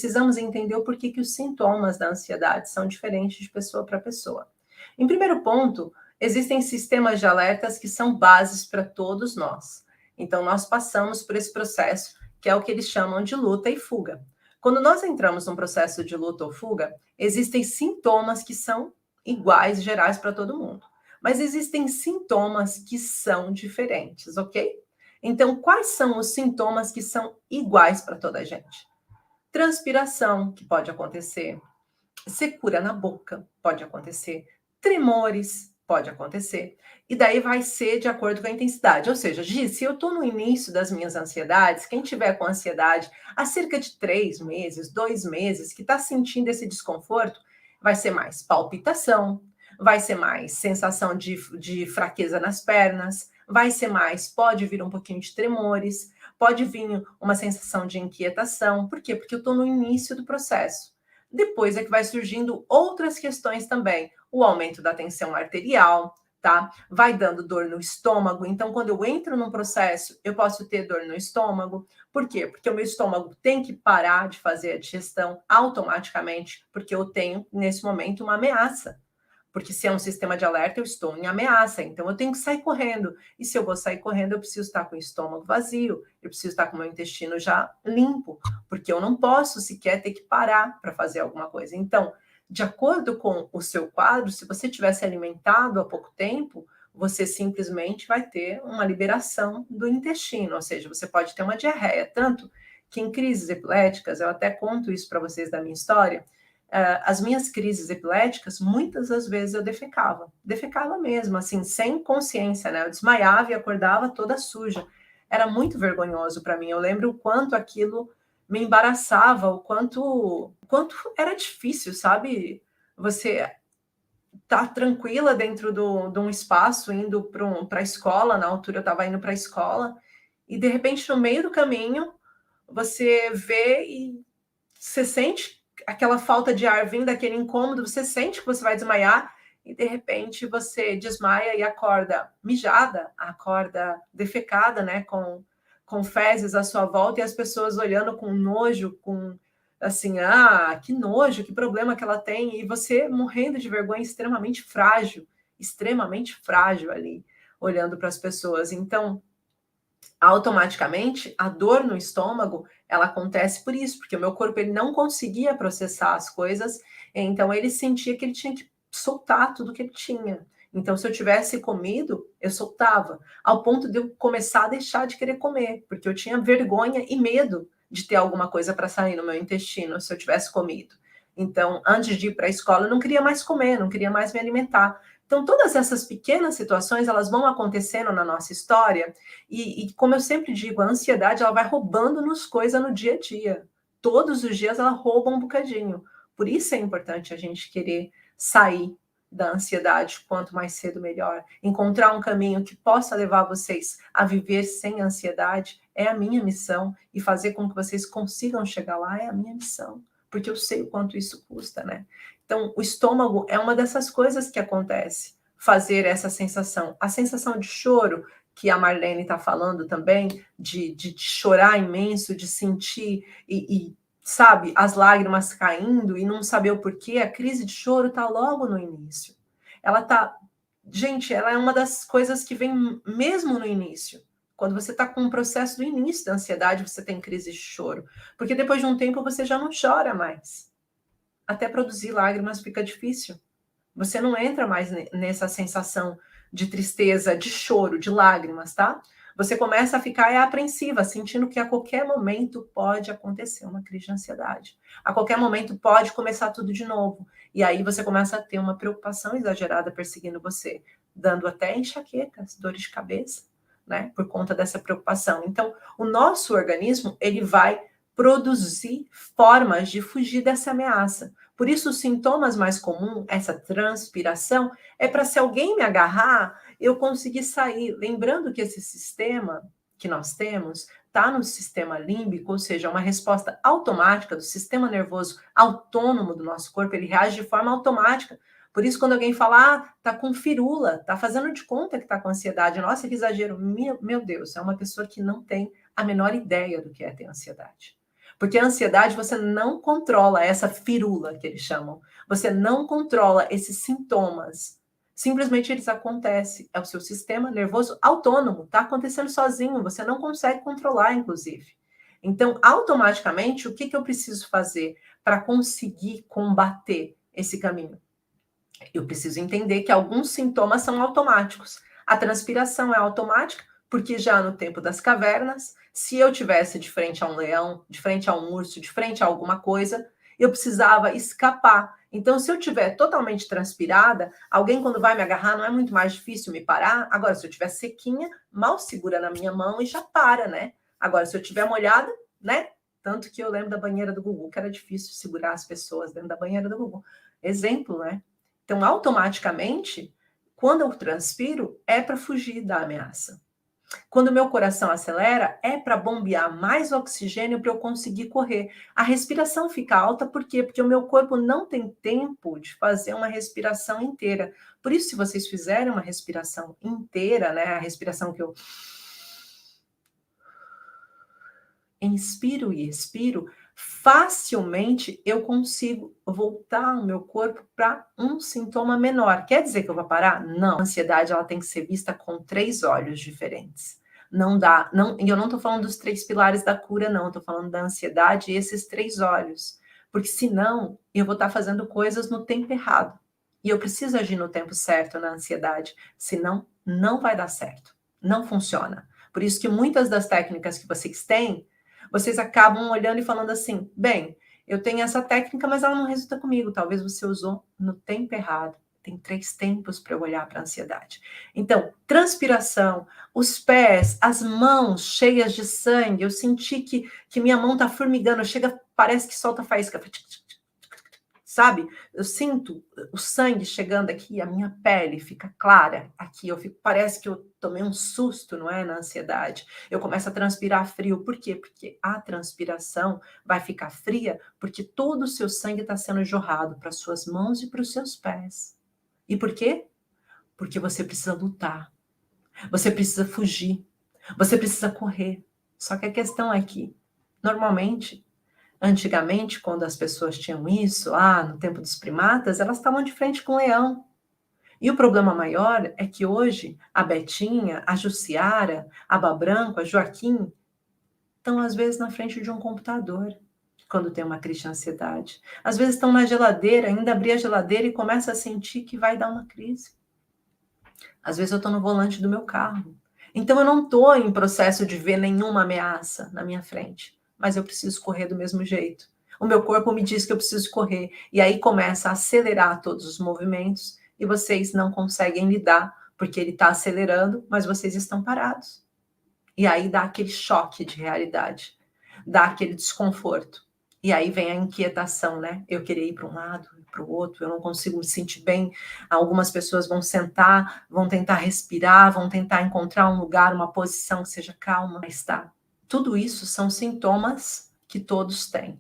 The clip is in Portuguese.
precisamos entender o porquê que os sintomas da ansiedade são diferentes de pessoa para pessoa. Em primeiro ponto, existem sistemas de alertas que são bases para todos nós. Então, nós passamos por esse processo, que é o que eles chamam de luta e fuga. Quando nós entramos num processo de luta ou fuga, existem sintomas que são iguais, gerais para todo mundo. Mas existem sintomas que são diferentes, ok? Então, quais são os sintomas que são iguais para toda a gente? Transpiração, que pode acontecer. Secura na boca, pode acontecer. Tremores, pode acontecer. E daí vai ser de acordo com a intensidade. Ou seja, Gi, se eu estou no início das minhas ansiedades, quem tiver com ansiedade há cerca de 3 meses, 2 meses, que está sentindo esse desconforto, vai ser mais palpitação, vai ser mais sensação de fraqueza nas pernas, vai ser mais, pode vir um pouquinho de tremores, pode vir uma sensação de inquietação. Por quê? Porque eu estou no início do processo. Depois é que vai surgindo outras questões também. O aumento da tensão arterial, tá? Vai dando dor no estômago. Então, quando eu entro num processo, eu posso ter dor no estômago. Por quê? Porque o meu estômago tem que parar de fazer a digestão automaticamente, porque eu tenho, nesse momento, uma ameaça. Porque se é um sistema de alerta, eu estou em ameaça, então eu tenho que sair correndo. E se eu vou sair correndo, eu preciso estar com o estômago vazio, eu preciso estar com o meu intestino já limpo, porque eu não posso sequer ter que parar para fazer alguma coisa. Então, de acordo com o seu quadro, se você tivesse alimentado há pouco tempo, você simplesmente vai ter uma liberação do intestino, ou seja, você pode ter uma diarreia. Tanto que em crises epiléticas, eu até conto isso para vocês da minha história, as minhas crises epiléticas, muitas das vezes eu defecava mesmo, assim, sem consciência, né? Eu desmaiava e acordava toda suja. Era muito vergonhoso para mim. Eu lembro o quanto aquilo me embaraçava, o quanto era difícil, sabe? Você tá tranquila dentro de um espaço, indo para a escola, na altura eu estava indo para a escola, e de repente, no meio do caminho, você vê e você sente aquela falta de ar vindo, aquele incômodo, você sente que você vai desmaiar e de repente você desmaia e acorda mijada, acorda defecada, né, com fezes à sua volta e as pessoas olhando com nojo, com assim, que nojo, que problema que ela tem, e você morrendo de vergonha, extremamente frágil ali, olhando para as pessoas. Então, automaticamente a dor no estômago ela acontece por isso, porque o meu corpo ele não conseguia processar as coisas, então ele sentia que ele tinha que soltar tudo que ele tinha. Então, se eu tivesse comido, eu soltava, ao ponto de eu começar a deixar de querer comer, porque eu tinha vergonha e medo de ter alguma coisa para sair no meu intestino se eu tivesse comido. Então, antes de ir para a escola, eu não queria mais comer, não queria mais me alimentar. Então, todas essas pequenas situações, elas vão acontecendo na nossa história e como eu sempre digo, a ansiedade, ela vai roubando-nos coisa no dia a dia. Todos os dias ela rouba um bocadinho. Por isso é importante a gente querer sair da ansiedade quanto mais cedo melhor. Encontrar um caminho que possa levar vocês a viver sem ansiedade é a minha missão, e fazer com que vocês consigam chegar lá é a minha missão, porque eu sei o quanto isso custa, né? Então, o estômago é uma dessas coisas que acontece, fazer essa sensação. A sensação de choro, que a Marlene está falando também, de chorar imenso, de sentir sabe, as lágrimas caindo e não saber o porquê, a crise de choro está logo no início. Ela tá, gente, ela é uma das coisas que vem mesmo no início. Quando você está com um processo do início da ansiedade, você tem crise de choro. Porque depois de um tempo você já não chora mais. Até produzir lágrimas fica difícil. Você não entra mais nessa sensação de tristeza, de choro, de lágrimas, tá? Você começa a ficar apreensiva, sentindo que a qualquer momento pode acontecer uma crise de ansiedade. A qualquer momento pode começar tudo de novo. E aí você começa a ter uma preocupação exagerada perseguindo você, dando até enxaquecas, dores de cabeça, né? Por conta dessa preocupação. Então, o nosso organismo, ele vai produzir formas de fugir dessa ameaça. Por isso, os sintomas mais comuns, essa transpiração, é para se alguém me agarrar, eu conseguir sair. Lembrando que esse sistema que nós temos está no sistema límbico, ou seja, uma resposta automática do sistema nervoso autônomo do nosso corpo, ele reage de forma automática. Por isso, quando alguém fala, tá com firula, tá fazendo de conta que tá com ansiedade, nossa, que exagero. Meu Deus, é uma pessoa que não tem a menor ideia do que é ter ansiedade. Porque a ansiedade você não controla essa firula que eles chamam. Você não controla esses sintomas. Simplesmente eles acontecem. É o seu sistema nervoso autônomo, está acontecendo sozinho, você não consegue controlar, inclusive. Então, automaticamente, o que eu preciso fazer para conseguir combater esse caminho? Eu preciso entender que alguns sintomas são automáticos. A transpiração é automática, porque já no tempo das cavernas, se eu tivesse de frente a um leão, de frente a um urso, de frente a alguma coisa, eu precisava escapar. Então, se eu tiver totalmente transpirada, alguém quando vai me agarrar não é muito mais difícil me parar. Agora, se eu tiver sequinha, mal segura na minha mão e já para, né? Agora, se eu tiver molhada, né? Tanto que eu lembro da banheira do Gugu, que era difícil segurar as pessoas dentro da banheira do Gugu. Exemplo, né? Então, automaticamente, quando eu transpiro, é para fugir da ameaça. Quando o meu coração acelera, é para bombear mais oxigênio para eu conseguir correr. A respiração fica alta, por quê? Porque o meu corpo não tem tempo de fazer uma respiração inteira. Por isso, se vocês fizerem uma respiração inteira, né, a respiração que eu inspiro e expiro, facilmente eu consigo voltar o meu corpo para um sintoma menor. Quer dizer que eu vou parar? Não. A ansiedade ela tem que ser vista com 3 olhos diferentes. Não dá, não, e eu não estou falando dos 3 pilares da cura, não. Estou falando da ansiedade e esses 3 olhos. Porque senão eu vou estar fazendo coisas no tempo errado. E eu preciso agir no tempo certo na ansiedade, senão não vai dar certo. Não funciona. Por isso que muitas das técnicas que vocês têm, vocês acabam olhando e falando assim, bem, eu tenho essa técnica, mas ela não resulta comigo. Talvez você usou no tempo errado. Tem 3 tempos para eu olhar para a ansiedade. Então, transpiração, os pés, as mãos cheias de sangue. Eu senti que minha mão está formigando. Chega, parece que solta faísca. Sabe? Eu sinto o sangue chegando aqui, a minha pele fica clara aqui, parece que eu tomei um susto, não é? Na ansiedade. Eu começo a transpirar frio. Por quê? Porque a transpiração vai ficar fria, porque todo o seu sangue está sendo jorrado para as suas mãos e para os seus pés. E por quê? Porque você precisa lutar, você precisa fugir, você precisa correr. Só que a questão é que, normalmente, antigamente, quando as pessoas tinham isso, no tempo dos primatas, elas estavam de frente com o leão. E o problema maior é que hoje a Betinha, a Jussiara, a Babranco, a Joaquim, estão às vezes na frente de um computador, quando tem uma crise de ansiedade. Às vezes estão na geladeira, ainda abrir a geladeira e começa a sentir que vai dar uma crise. Às vezes eu estou no volante do meu carro. Então eu não estou em processo de ver nenhuma ameaça na minha frente, mas eu preciso correr do mesmo jeito. O meu corpo me diz que eu preciso correr, e aí começa a acelerar todos os movimentos, e vocês não conseguem lidar, porque ele está acelerando, mas vocês estão parados. E aí dá aquele choque de realidade, dá aquele desconforto. E aí vem a inquietação, né? Eu querer ir para um lado, para o outro, eu não consigo me sentir bem. Algumas pessoas vão sentar, vão tentar respirar, vão tentar encontrar um lugar, uma posição que seja calma. Mas tá. Tudo isso são sintomas que todos têm.